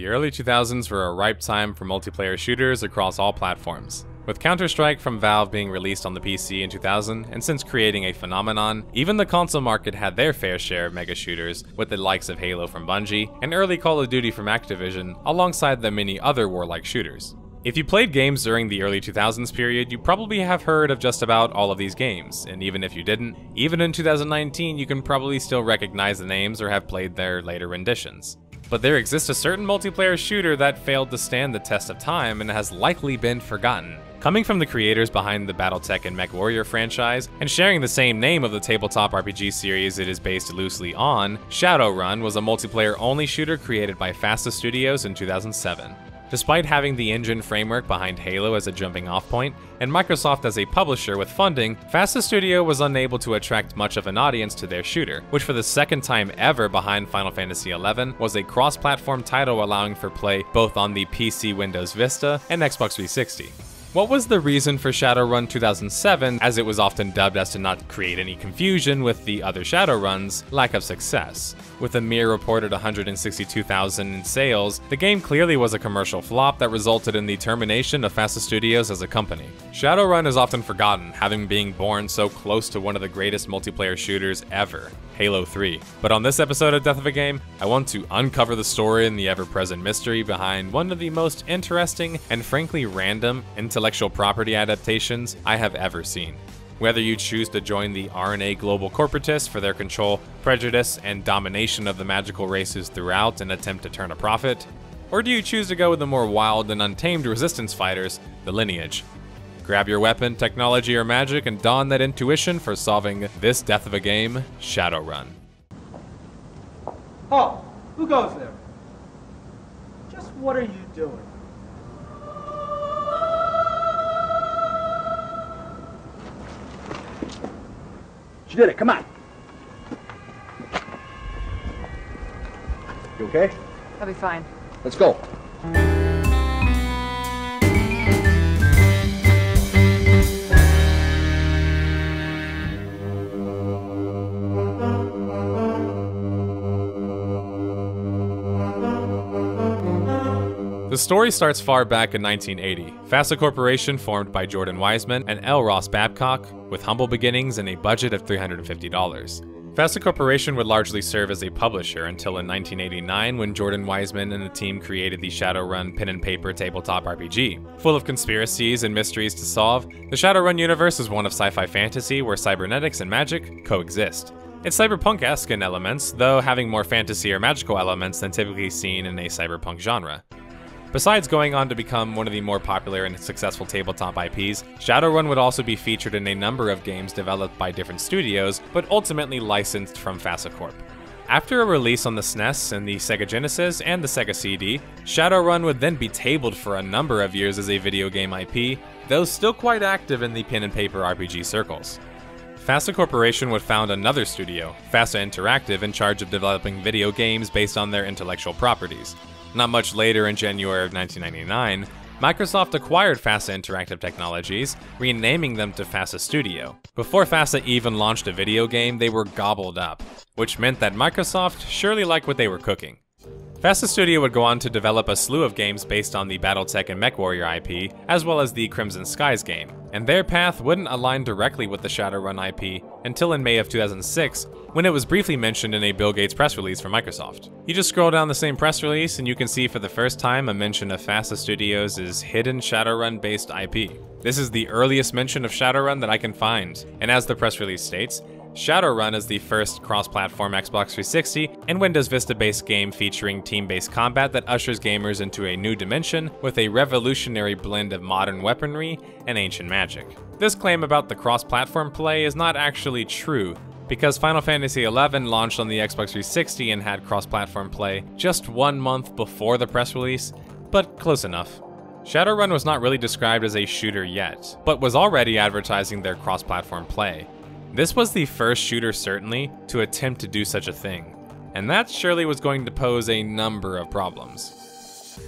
The early 2000s were a ripe time for multiplayer shooters across all platforms. With Counter-Strike from Valve being released on the PC in 2000 and since creating a phenomenon, even the console market had their fair share of mega shooters, with the likes of Halo from Bungie and early Call of Duty from Activision, alongside the many other warlike shooters. If you played games during the early 2000s period, you probably have heard of just about all of these games, and even if you didn't, even in 2019 you can probably still recognize the names or have played their later renditions. But there exists a certain multiplayer shooter that failed to stand the test of time and has likely been forgotten. Coming from the creators behind the BattleTech and MechWarrior franchise, and sharing the same name of the tabletop RPG series it is based loosely on, Shadowrun was a multiplayer-only shooter created by FASA Studios in 2007. Despite having the engine framework behind Halo as a jumping-off point, and Microsoft as a publisher with funding, FASA Studio was unable to attract much of an audience to their shooter, which for the second time ever behind Final Fantasy XI was a cross-platform title allowing for play both on the PC Windows Vista and Xbox 360. What was the reason for Shadowrun 2007, as it was often dubbed as to not create any confusion with the other Shadowruns? Lack of success. With a mere reported 162,000 in sales, the game clearly was a commercial flop that resulted in the termination of FASA Studios as a company. Shadowrun is often forgotten, having been born so close to one of the greatest multiplayer shooters ever, Halo 3. But on this episode of Death of a Game, I want to uncover the story and the ever-present mystery behind one of the most interesting and frankly random intellectual property adaptations I have ever seen. Whether you choose to join the RNA global corporatists for their control, prejudice, and domination of the magical races throughout and attempt to turn a profit, or do you choose to go with the more wild and untamed resistance fighters, the Lineage? Grab your weapon, technology, or magic and don that intuition for solving this death of a game, Shadowrun. Oh, who goes there? Just what are you doing? You did it, come on. You okay? I'll be fine. Let's go. The story starts far back in 1980. FASA Corporation, formed by Jordan Weisman and L. Ross Babcock, with humble beginnings and a budget of $350. FASA Corporation would largely serve as a publisher until in 1989 when Jordan Weisman and the team created the Shadowrun pen and paper tabletop RPG. Full of conspiracies and mysteries to solve, the Shadowrun universe is one of sci-fi fantasy where cybernetics and magic coexist. It's cyberpunk-esque in elements, though having more fantasy or magical elements than typically seen in a cyberpunk genre. Besides going on to become one of the more popular and successful tabletop IPs, Shadowrun would also be featured in a number of games developed by different studios, but ultimately licensed from FASA Corp. After a release on the SNES and the Sega Genesis and the Sega CD, Shadowrun would then be tabled for a number of years as a video game IP, though still quite active in the pen and paper RPG circles. FASA Corporation would found another studio, FASA Interactive, in charge of developing video games based on their intellectual properties. Not much later, in January of 1999, Microsoft acquired FASA Interactive Technologies, renaming them to FASA Studio. Before FASA even launched a video game, they were gobbled up, which meant that Microsoft surely liked what they were cooking. FASA Studio would go on to develop a slew of games based on the BattleTech and MechWarrior IP, as well as the Crimson Skies game, and their path wouldn't align directly with the Shadowrun IP until in May of 2006, when it was briefly mentioned in a Bill Gates press release from Microsoft. You just scroll down the same press release and you can see for the first time a mention of FASA Studios' hidden Shadowrun-based IP. This is the earliest mention of Shadowrun that I can find, and as the press release states, Shadowrun is the first cross-platform Xbox 360 and Windows Vista-based game featuring team-based combat that ushers gamers into a new dimension with a revolutionary blend of modern weaponry and ancient magic. This claim about the cross-platform play is not actually true, because Final Fantasy XI launched on the Xbox 360 and had cross-platform play just 1 month before the press release, but close enough. Shadowrun was not really described as a shooter yet, but was already advertising their cross-platform play. This was the first shooter, certainly, to attempt to do such a thing, and that surely was going to pose a number of problems.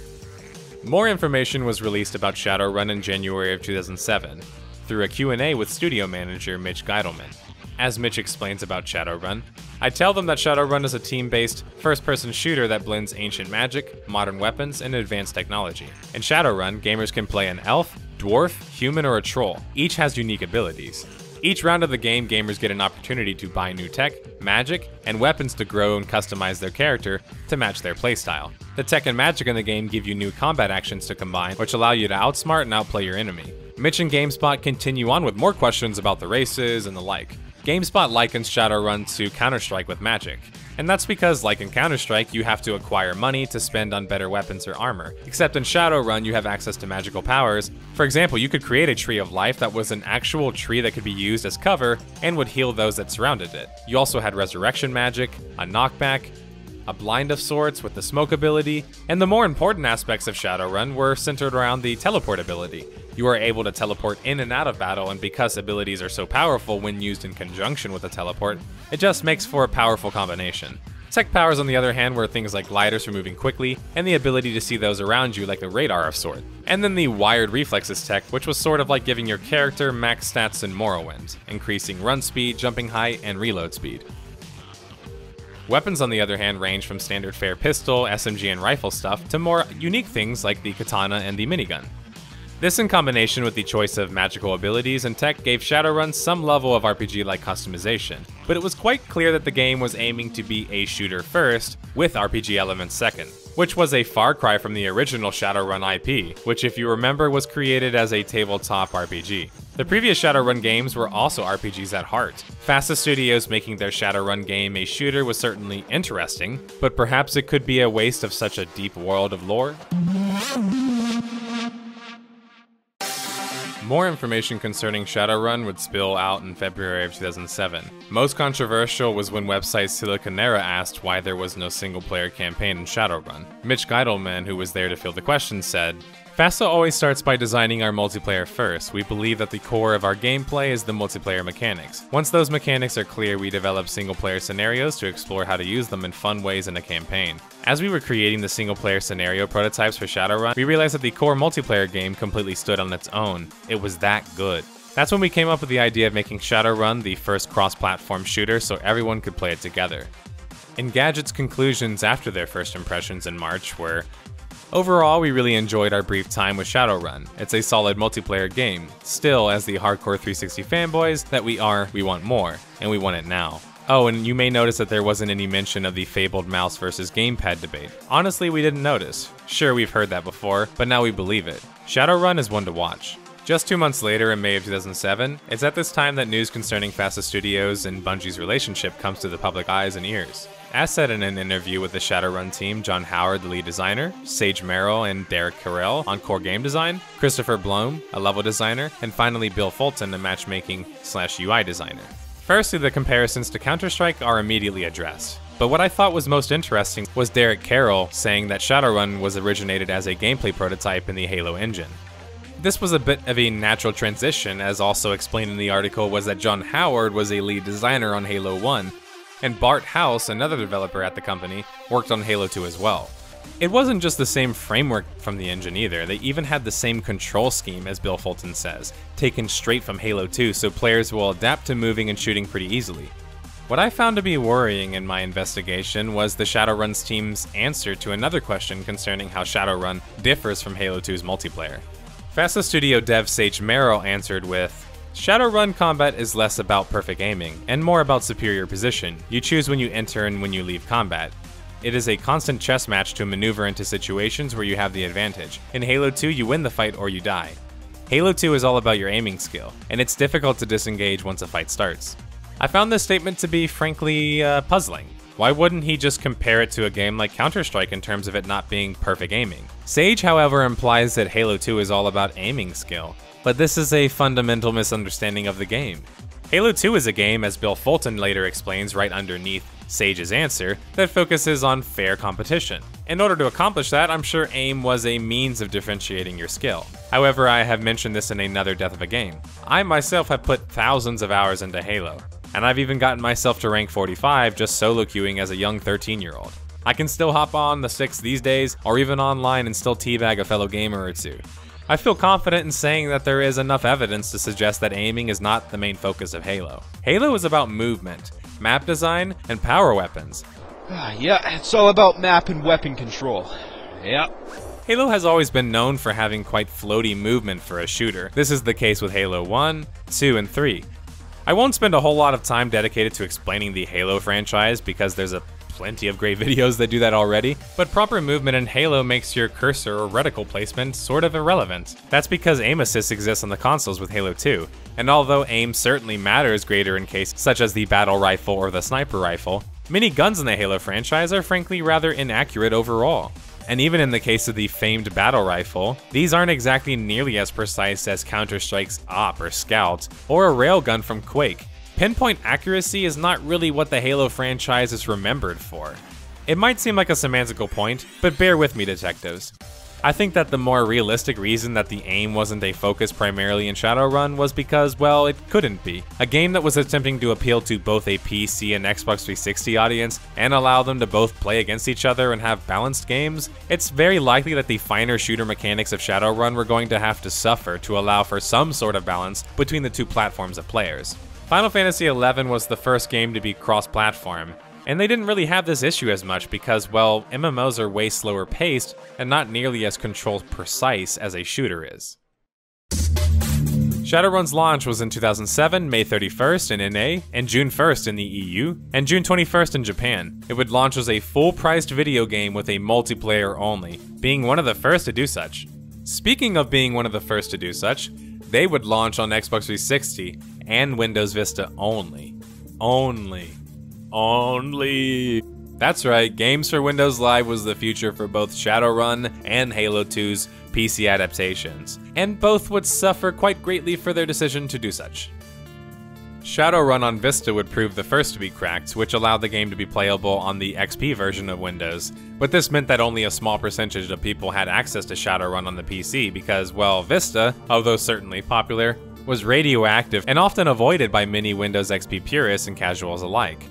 More information was released about Shadowrun in January of 2007, through a Q&A with studio manager Mitch Geidelman. As Mitch explains about Shadowrun, I tell them that Shadowrun is a team-based, first-person shooter that blends ancient magic, modern weapons, and advanced technology. In Shadowrun, gamers can play an elf, dwarf, human, or a troll. Each has unique abilities. Each round of the game, gamers get an opportunity to buy new tech, magic, and weapons to grow and customize their character to match their playstyle. The tech and magic in the game give you new combat actions to combine, which allow you to outsmart and outplay your enemy. Mitch and GameSpot continue on with more questions about the races and the like. GameSpot likens Shadowrun to Counter-Strike with magic. And that's because, like in Counter-Strike, you have to acquire money to spend on better weapons or armor. Except in Shadowrun, you have access to magical powers. For example, you could create a tree of life that was an actual tree that could be used as cover and would heal those that surrounded it. You also had resurrection magic, a knockback, a blind of sorts with the smoke ability, and the more important aspects of Shadowrun were centered around the teleport ability. You are able to teleport in and out of battle, and because abilities are so powerful when used in conjunction with a teleport, it just makes for a powerful combination. Tech powers, on the other hand, were things like gliders for moving quickly, and the ability to see those around you like a radar of sort. And then the wired reflexes tech, which was sort of like giving your character max stats in Morrowind, increasing run speed, jumping height, and reload speed. Weapons, on the other hand, range from standard fare pistol, SMG, and rifle stuff to more unique things like the katana and the minigun. This, in combination with the choice of magical abilities and tech, gave Shadowrun some level of RPG-like customization, but it was quite clear that the game was aiming to be a shooter first, with RPG elements second, which was a far cry from the original Shadowrun IP, which, if you remember, was created as a tabletop RPG. The previous Shadowrun games were also RPGs at heart. FASA Studios making their Shadowrun game a shooter was certainly interesting, but perhaps it could be a waste of such a deep world of lore? More information concerning Shadowrun would spill out in February of 2007. Most controversial was when website Siliconera asked why there was no single-player campaign in Shadowrun. Mitch Geidelman, who was there to field the question, said, "FASA always starts by designing our multiplayer first. We believe that the core of our gameplay is the multiplayer mechanics. Once those mechanics are clear, we develop single-player scenarios to explore how to use them in fun ways in a campaign. As we were creating the single-player scenario prototypes for Shadowrun, we realized that the core multiplayer game completely stood on its own. It was that good. That's when we came up with the idea of making Shadowrun the first cross-platform shooter so everyone could play it together." Engadget's conclusions after their first impressions in March were, "Overall, we really enjoyed our brief time with Shadowrun. It's a solid multiplayer game. Still, as the hardcore 360 fanboys that we are, we want more, and we want it now." Oh, and you may notice that there wasn't any mention of the fabled mouse versus gamepad debate. Honestly, we didn't notice. Sure, we've heard that before, but now we believe it. Shadowrun is one to watch. Just 2 months later, in May of 2007, it's at this time that news concerning FASA Studios and Bungie's relationship comes to the public eyes and ears. As said in an interview with the Shadowrun team, John Howard, the lead designer, Sage Merrill and Derek Carell on core game design, Christopher Blome, a level designer, and finally Bill Fulton, a matchmaking/UI designer. Firstly, the comparisons to Counter-Strike are immediately addressed. But what I thought was most interesting was Derek Carroll saying that Shadowrun was originated as a gameplay prototype in the Halo engine. This was a bit of a natural transition, as also explained in the article was that John Howard was a lead designer on Halo 1, and Bart House, another developer at the company, worked on Halo 2 as well. It wasn't just the same framework from the engine either, they even had the same control scheme, as Bill Fulton says, taken straight from Halo 2 so players will adapt to moving and shooting pretty easily. What I found to be worrying in my investigation was the Shadowrun's team's answer to another question concerning how Shadowrun differs from Halo 2's multiplayer. FASA Studio dev Sage Merrill answered with, "Shadowrun combat is less about perfect aiming, and more about superior position. You choose when you enter and when you leave combat. It is a constant chess match to maneuver into situations where you have the advantage. In Halo 2, you win the fight or you die. Halo 2 is all about your aiming skill, and it's difficult to disengage once a fight starts." I found this statement to be frankly puzzling. Why wouldn't he just compare it to a game like Counter-Strike in terms of it not being perfect aiming? Sage, however, implies that Halo 2 is all about aiming skill, but this is a fundamental misunderstanding of the game. Halo 2 is a game, as Bill Fulton later explains right underneath Sage's answer, that focuses on fair competition. In order to accomplish that, I'm sure aim was a means of differentiating your skill. However, I have mentioned this in another Death of a Game. I myself have put thousands of hours into Halo, and I've even gotten myself to rank 45 just solo queuing as a young 13-year-old. I can still hop on the sticks these days, or even online and still teabag a fellow gamer or two. I feel confident in saying that there is enough evidence to suggest that aiming is not the main focus of Halo. Halo is about movement, map design, and power weapons. Yeah, it's all about map and weapon control. Yep. Halo has always been known for having quite floaty movement for a shooter. This is the case with Halo 1, 2, and 3. I won't spend a whole lot of time dedicated to explaining the Halo franchise because there's plenty of great videos that do that already, but proper movement in Halo makes your cursor or reticle placement sort of irrelevant. That's because aim assist exists on the consoles with Halo 2, and although aim certainly matters greater in cases such as the battle rifle or the sniper rifle, many guns in the Halo franchise are frankly rather inaccurate overall. And even in the case of the famed battle rifle, these aren't exactly nearly as precise as Counter-Strike's AWP or Scout, or a railgun from Quake. Pinpoint accuracy is not really what the Halo franchise is remembered for. It might seem like a semantical point, but bear with me, detectives. I think that the more realistic reason that the aim wasn't a focus primarily in Shadowrun was because, well, it couldn't be. A game that was attempting to appeal to both a PC and Xbox 360 audience and allow them to both play against each other and have balanced games, it's very likely that the finer shooter mechanics of Shadowrun were going to have to suffer to allow for some sort of balance between the two platforms of players. Final Fantasy XI was the first game to be cross-platform, and they didn't really have this issue as much because, well, MMOs are way slower paced and not nearly as control precise as a shooter is. Shadowrun's launch was in 2007, May 31st in NA, and June 1st in the EU, and June 21st in Japan. It would launch as a full-priced video game with a multiplayer only, being one of the first to do such. Speaking of being one of the first to do such, they would launch on Xbox 360 and Windows Vista only. Only. That's right, games for Windows Live was the future for both Shadowrun and Halo 2's PC adaptations, and both would suffer quite greatly for their decision to do such. Shadowrun on Vista would prove the first to be cracked, which allowed the game to be playable on the XP version of Windows, but this meant that only a small percentage of people had access to Shadowrun on the PC because, well, Vista, although certainly popular, was radioactive and often avoided by many Windows XP purists and casuals alike.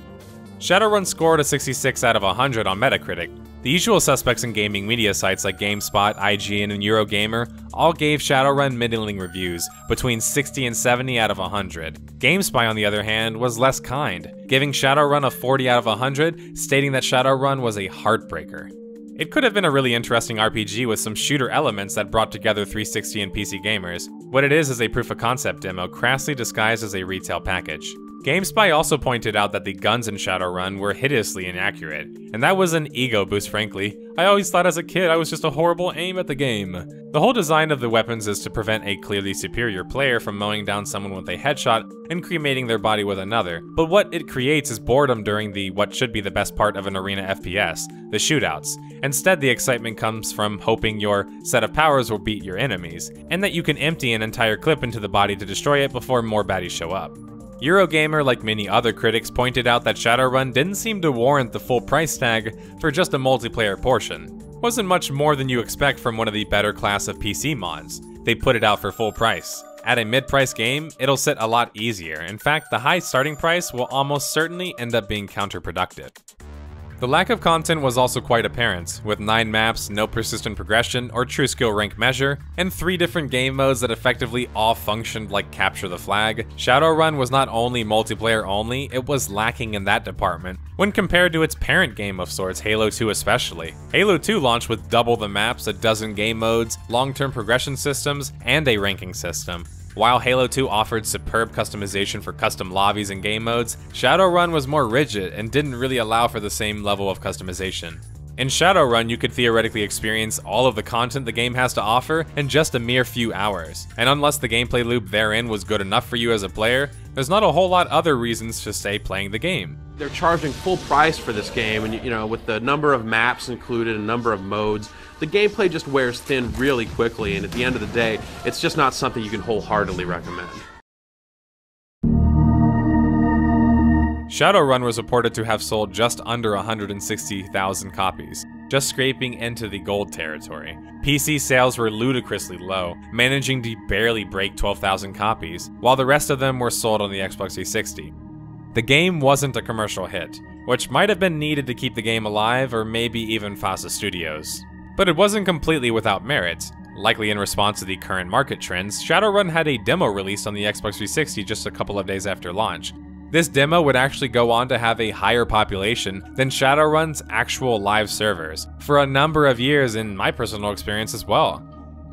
Shadowrun scored a 66 out of 100 on Metacritic. The usual suspects in gaming media sites like GameSpot, IGN, and Eurogamer all gave Shadowrun middling reviews, between 60 and 70 out of 100. GameSpy, on the other hand, was less kind, giving Shadowrun a 40 out of 100, stating that Shadowrun was a heartbreaker. It could have been a really interesting RPG with some shooter elements that brought together 360 and PC gamers. What it is a proof of concept demo crassly disguised as a retail package. GameSpy also pointed out that the guns in Shadowrun were hideously inaccurate, and that was an ego boost frankly. I always thought as a kid I was just a horrible aim at the game. The whole design of the weapons is to prevent a clearly superior player from mowing down someone with a headshot and cremating their body with another, but what it creates is boredom during what should be the best part of an arena FPS, the shootouts. Instead, the excitement comes from hoping your set of powers will beat your enemies, and that you can empty an entire clip into the body to destroy it before more baddies show up. Eurogamer, like many other critics, pointed out that Shadowrun didn't seem to warrant the full price tag for just a multiplayer portion. Wasn't much more than you expect from one of the better class of PC mods. They put it out for full price. At a mid-price game, it'll sit a lot easier. In fact, the high starting price will almost certainly end up being counterproductive. The lack of content was also quite apparent, with 9 maps, no persistent progression or true skill rank measure, and 3 different game modes that effectively all functioned like capture the flag. Shadowrun was not only multiplayer only, it was lacking in that department, when compared to its parent game of sorts, Halo 2 especially. Halo 2 launched with double the maps, a dozen game modes, long-term progression systems, and a ranking system. While Halo 2 offered superb customization for custom lobbies and game modes, Shadowrun was more rigid and didn't really allow for the same level of customization. In Shadowrun, you could theoretically experience all of the content the game has to offer in just a mere few hours, and unless the gameplay loop therein was good enough for you as a player, there's not a whole lot other reasons to stay playing the game. They're charging full price for this game, and you know, with the number of maps included and number of modes, the gameplay just wears thin really quickly, and at the end of the day, it's just not something you can wholeheartedly recommend. Shadowrun was reported to have sold just under 160,000 copies, just scraping into the gold territory. PC sales were ludicrously low, managing to barely break 12,000 copies, while the rest of them were sold on the Xbox 360. The game wasn't a commercial hit, which might have been needed to keep the game alive or maybe even FASA Studios. But it wasn't completely without merit. Likely in response to the current market trends, Shadowrun had a demo released on the Xbox 360 just a couple of days after launch. This demo would actually go on to have a higher population than Shadowrun's actual live servers for a number of years in my personal experience as well.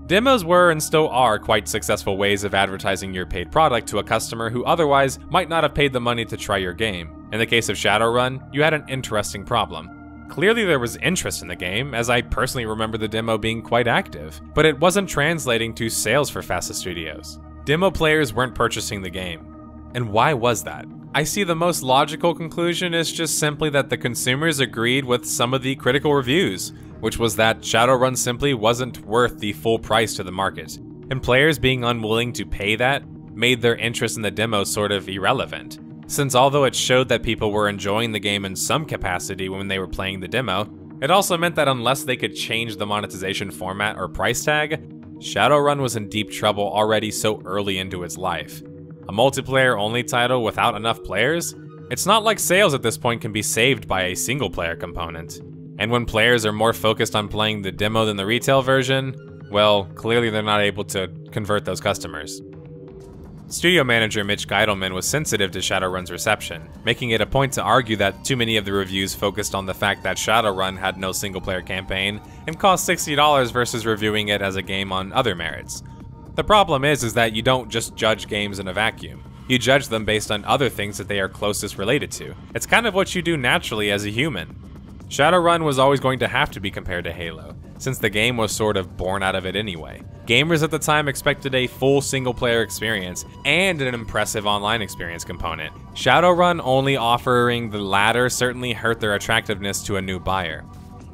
Demos were and still are quite successful ways of advertising your paid product to a customer who otherwise might not have paid the money to try your game. In the case of Shadowrun, you had an interesting problem. Clearly there was interest in the game, as I personally remember the demo being quite active, but it wasn't translating to sales for FASA Studios. Demo players weren't purchasing the game. And why was that? I see the most logical conclusion is just simply that the consumers agreed with some of the critical reviews, which was that Shadowrun simply wasn't worth the full price to the market, and players being unwilling to pay that made their interest in the demo sort of irrelevant. Since although it showed that people were enjoying the game in some capacity when they were playing the demo, it also meant that unless they could change the monetization format or price tag, Shadowrun was in deep trouble already so early into its life. A multiplayer-only title without enough players? It's not like sales at this point can be saved by a single-player component. And when players are more focused on playing the demo than the retail version, well, clearly they're not able to convert those customers. Studio manager Mitch Geidelman was sensitive to Shadowrun's reception, making it a point to argue that too many of the reviews focused on the fact that Shadowrun had no single-player campaign and cost $60 versus reviewing it as a game on other merits. The problem is that you don't just judge games in a vacuum. You judge them based on other things that they are closest related to. It's kind of what you do naturally as a human. Shadowrun was always going to have to be compared to Halo, since the game was sort of born out of it anyway. Gamers at the time expected a full single-player experience and an impressive online experience component. Shadowrun only offering the latter certainly hurt their attractiveness to a new buyer.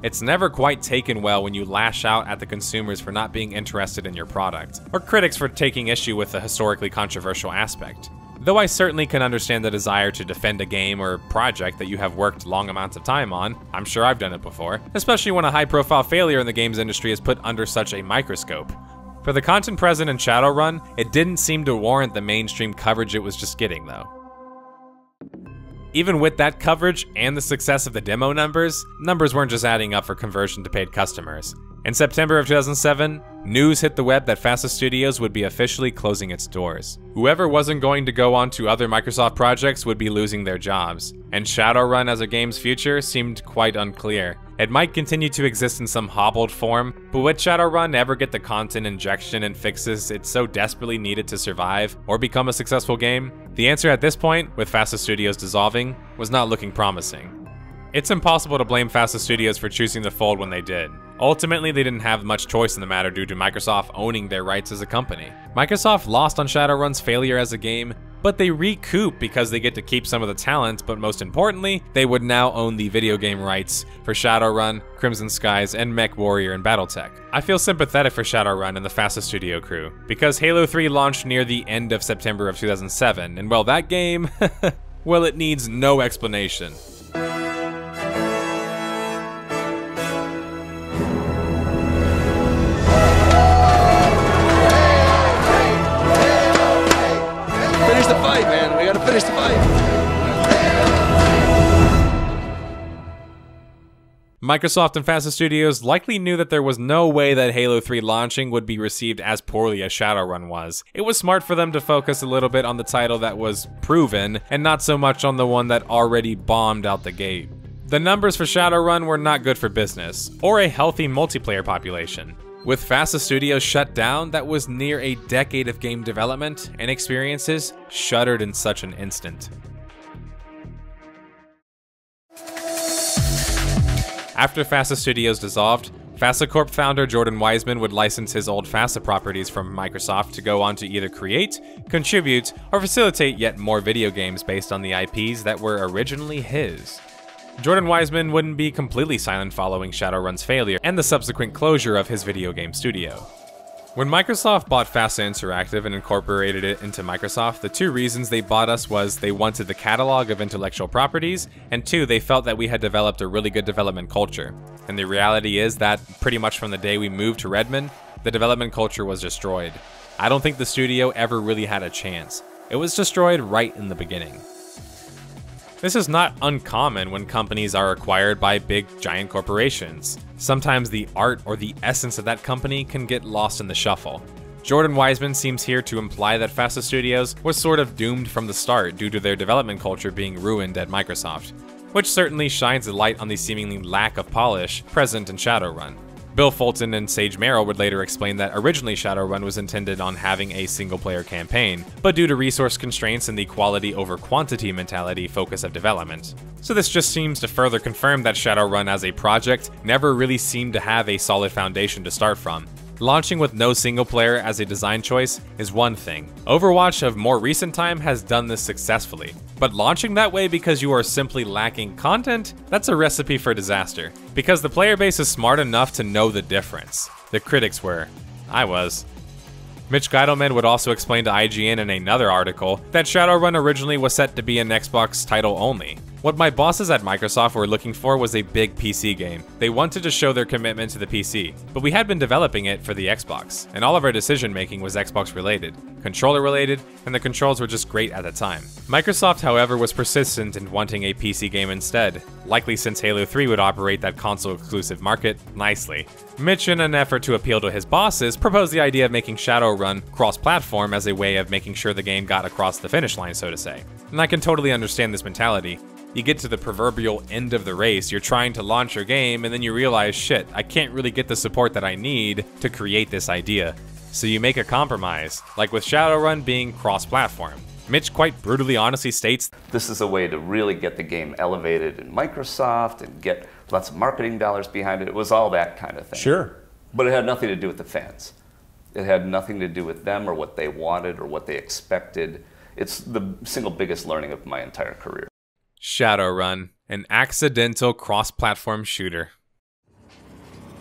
It's never quite taken well when you lash out at the consumers for not being interested in your product, or critics for taking issue with the historically controversial aspect. Though I certainly can understand the desire to defend a game or project that you have worked long amounts of time on. I'm sure I've done it before, especially when a high-profile failure in the games industry is put under such a microscope. For the content present in Shadowrun, it didn't seem to warrant the mainstream coverage it was just getting though. Even with that coverage and the success of the demo numbers weren't just adding up for conversion to paid customers. In September of 2007, news hit the web that FASA Studios would be officially closing its doors. Whoever wasn't going to go on to other Microsoft projects would be losing their jobs, and Shadowrun as a game's future seemed quite unclear. It might continue to exist in some hobbled form, but would Shadowrun ever get the content injection and fixes it so desperately needed to survive or become a successful game? The answer at this point, with FASA Studios dissolving, was not looking promising. It's impossible to blame FASA Studios for choosing to fold when they did. Ultimately, they didn't have much choice in the matter due to Microsoft owning their rights as a company. Microsoft lost on Shadowrun's failure as a game, but they recoup because they get to keep some of the talent, but most importantly, they would now own the video game rights for Shadowrun, Crimson Skies, and MechWarrior and BattleTech. I feel sympathetic for Shadowrun and the FASA Studio crew, because Halo 3 launched near the end of September of 2007, and well, that game, well, it needs no explanation. Finish the fight, man. We gotta finish the fight. Microsoft and FASA Studios likely knew that there was no way that Halo 3 launching would be received as poorly as Shadowrun was. It was smart for them to focus a little bit on the title that was proven, and not so much on the one that already bombed out the gate. The numbers for Shadowrun were not good for business, or a healthy multiplayer population. With FASA Studios shut down, that was near a decade of game development and experiences shuttered in such an instant. After FASA Studios dissolved, FASA Corp founder Jordan Weisman would license his old FASA properties from Microsoft to go on to either create, contribute, or facilitate yet more video games based on the IPs that were originally his. Jordan Weisman wouldn't be completely silent following Shadowrun's failure and the subsequent closure of his video game studio. When Microsoft bought FASA Interactive and incorporated it into Microsoft, the two reasons they bought us was they wanted the catalog of intellectual properties, and two, they felt that we had developed a really good development culture. And the reality is that pretty much from the day we moved to Redmond, the development culture was destroyed. I don't think the studio ever really had a chance. It was destroyed right in the beginning. This is not uncommon when companies are acquired by big, giant corporations. Sometimes the art or the essence of that company can get lost in the shuffle. Jordan Wiseman seems here to imply that FASA Studios was sort of doomed from the start due to their development culture being ruined at Microsoft, which certainly shines a light on the seemingly lack of polish present in Shadowrun. Bill Fulton and Sage Merrill would later explain that originally Shadowrun was intended on having a single-player campaign, but due to resource constraints and the quality over quantity mentality focus of development. So this just seems to further confirm that Shadowrun as a project never really seemed to have a solid foundation to start from. Launching with no single player as a design choice is one thing. Overwatch of more recent time has done this successfully, but launching that way because you are simply lacking content, that's a recipe for disaster. Because the player base is smart enough to know the difference. The critics were. I was. Mitch Geidelman would also explain to IGN in another article that Shadowrun originally was set to be an Xbox title only. What my bosses at Microsoft were looking for was a big PC game. They wanted to show their commitment to the PC, but we had been developing it for the Xbox, and all of our decision making was Xbox related, controller related, and the controls were just great at the time. Microsoft, however, was persistent in wanting a PC game instead, likely since Halo 3 would operate that console exclusive market nicely. Mitch, in an effort to appeal to his bosses, proposed the idea of making Shadowrun cross-platform as a way of making sure the game got across the finish line, so to say. And I can totally understand this mentality. You get to the proverbial end of the race, you're trying to launch your game, and then you realize, shit, I can't really get the support that I need to create this idea. So you make a compromise, like with Shadowrun being cross-platform. Mitch quite brutally honestly states, "This is a way to really get the game elevated in Microsoft and get lots of marketing dollars behind it." It was all that kind of thing. Sure. But it had nothing to do with the fans. It had nothing to do with them or what they wanted or what they expected. It's the single biggest learning of my entire career. Shadowrun, an accidental cross-platform shooter.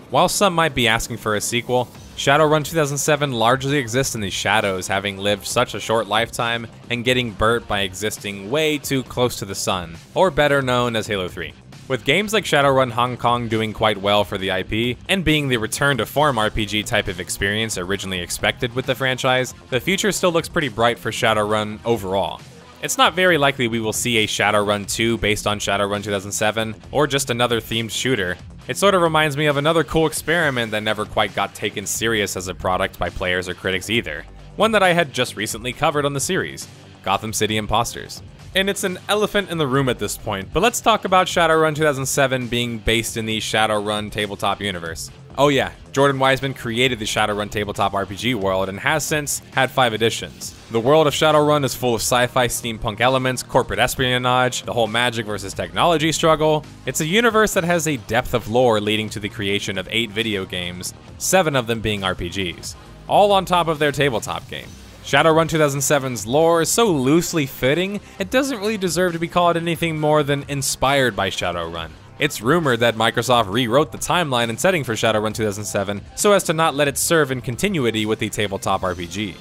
While some might be asking for a sequel, Shadowrun 2007 largely exists in the shadows, having lived such a short lifetime and getting burnt by existing way too close to the sun, or better known as Halo 3. With games like Shadowrun Hong Kong doing quite well for the IP, and being the return to form RPG type of experience originally expected with the franchise, the future still looks pretty bright for Shadowrun overall. It's not very likely we will see a Shadowrun 2 based on Shadowrun 2007, or just another themed shooter. It sort of reminds me of another cool experiment that never quite got taken serious as a product by players or critics either. One that I had just recently covered on the series, Gotham City Imposters. And it's an elephant in the room at this point, but let's talk about Shadowrun 2007 being based in the Shadowrun tabletop universe. Oh yeah, Jordan Wiseman created the Shadowrun tabletop RPG world and has since had 5 editions. The world of Shadowrun is full of sci-fi steampunk elements, corporate espionage, the whole magic versus technology struggle. It's a universe that has a depth of lore leading to the creation of 8 video games, 7 of them being RPGs, all on top of their tabletop game. Shadowrun 2007's lore is so loosely fitting, it doesn't really deserve to be called anything more than inspired by Shadowrun. It's rumored that Microsoft rewrote the timeline and setting for Shadowrun 2007 so as to not let it serve in continuity with the tabletop RPG.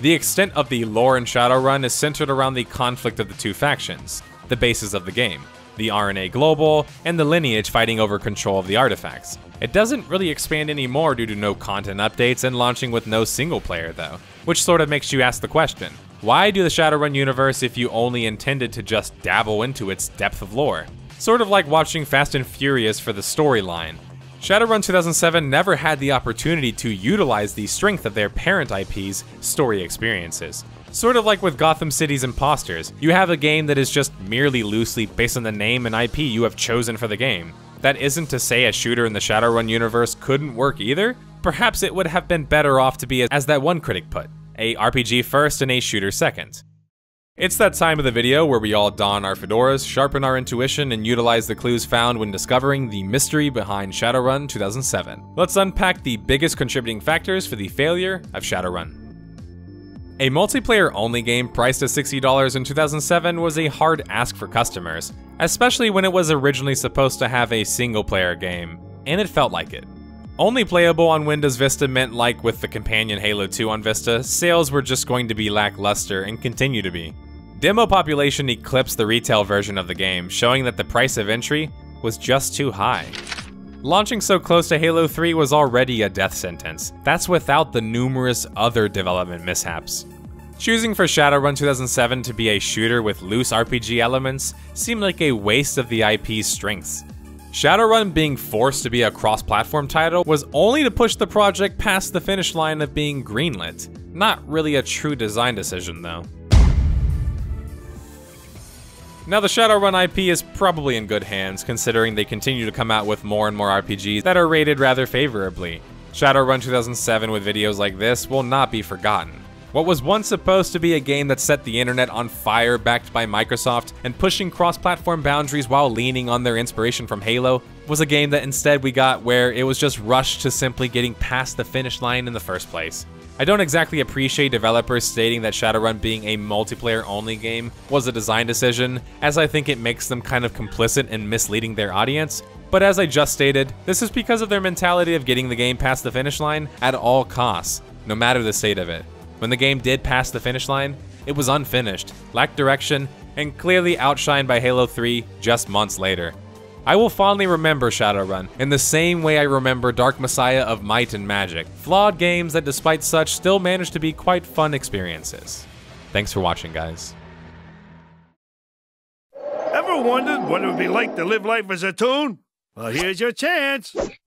The extent of the lore in Shadowrun is centered around the conflict of the 2 factions, the bases of the game, the RNA Global, and the Lineage fighting over control of the artifacts. It doesn't really expand anymore due to no content updates and launching with no single player though, which sort of makes you ask the question, why do the Shadowrun universe if you only intended to just dabble into its depth of lore? Sort of like watching Fast and Furious for the storyline. Shadowrun 2007 never had the opportunity to utilize the strength of their parent IP's story experiences. Sort of like with Gotham City's Imposters, you have a game that is just merely loosely based on the name and IP you have chosen for the game. That isn't to say a shooter in the Shadowrun universe couldn't work either. Perhaps it would have been better off to be, as that one critic put, a RPG first and a shooter second. It's that time of the video where we all don our fedoras, sharpen our intuition, and utilize the clues found when discovering the mystery behind Shadowrun 2007. Let's unpack the biggest contributing factors for the failure of Shadowrun. A multiplayer-only game priced at $60 in 2007 was a hard ask for customers, especially when it was originally supposed to have a single-player game, and it felt like it. Only playable on Windows Vista meant, like with the companion Halo 2 on Vista, sales were just going to be lackluster and continue to be. Demo population eclipsed the retail version of the game, showing that the price of entry was just too high. Launching so close to Halo 3 was already a death sentence. That's without the numerous other development mishaps. Choosing for Shadowrun 2007 to be a shooter with loose RPG elements seemed like a waste of the IP's strengths. Shadowrun being forced to be a cross-platform title was only to push the project past the finish line of being greenlit. Not really a true design decision though. Now the Shadowrun IP is probably in good hands, considering they continue to come out with more and more RPGs that are rated rather favorably. Shadowrun 2007 with videos like this will not be forgotten. What was once supposed to be a game that set the internet on fire backed by Microsoft and pushing cross-platform boundaries while leaning on their inspiration from Halo, was a game that instead we got where it was just rushed to simply getting past the finish line in the first place. I don't exactly appreciate developers stating that Shadowrun being a multiplayer-only game was a design decision, as I think it makes them kind of complicit in misleading their audience, but as I just stated, this is because of their mentality of getting the game past the finish line at all costs, no matter the state of it. When the game did pass the finish line, it was unfinished, lacked direction, and clearly outshined by Halo 3 just months later. I will fondly remember Shadowrun in the same way I remember Dark Messiah of Might and Magic, flawed games that despite such still managed to be quite fun experiences. Thanks for watching, guys. Ever wondered what it would be like to live life as a toon? Well, here's your chance.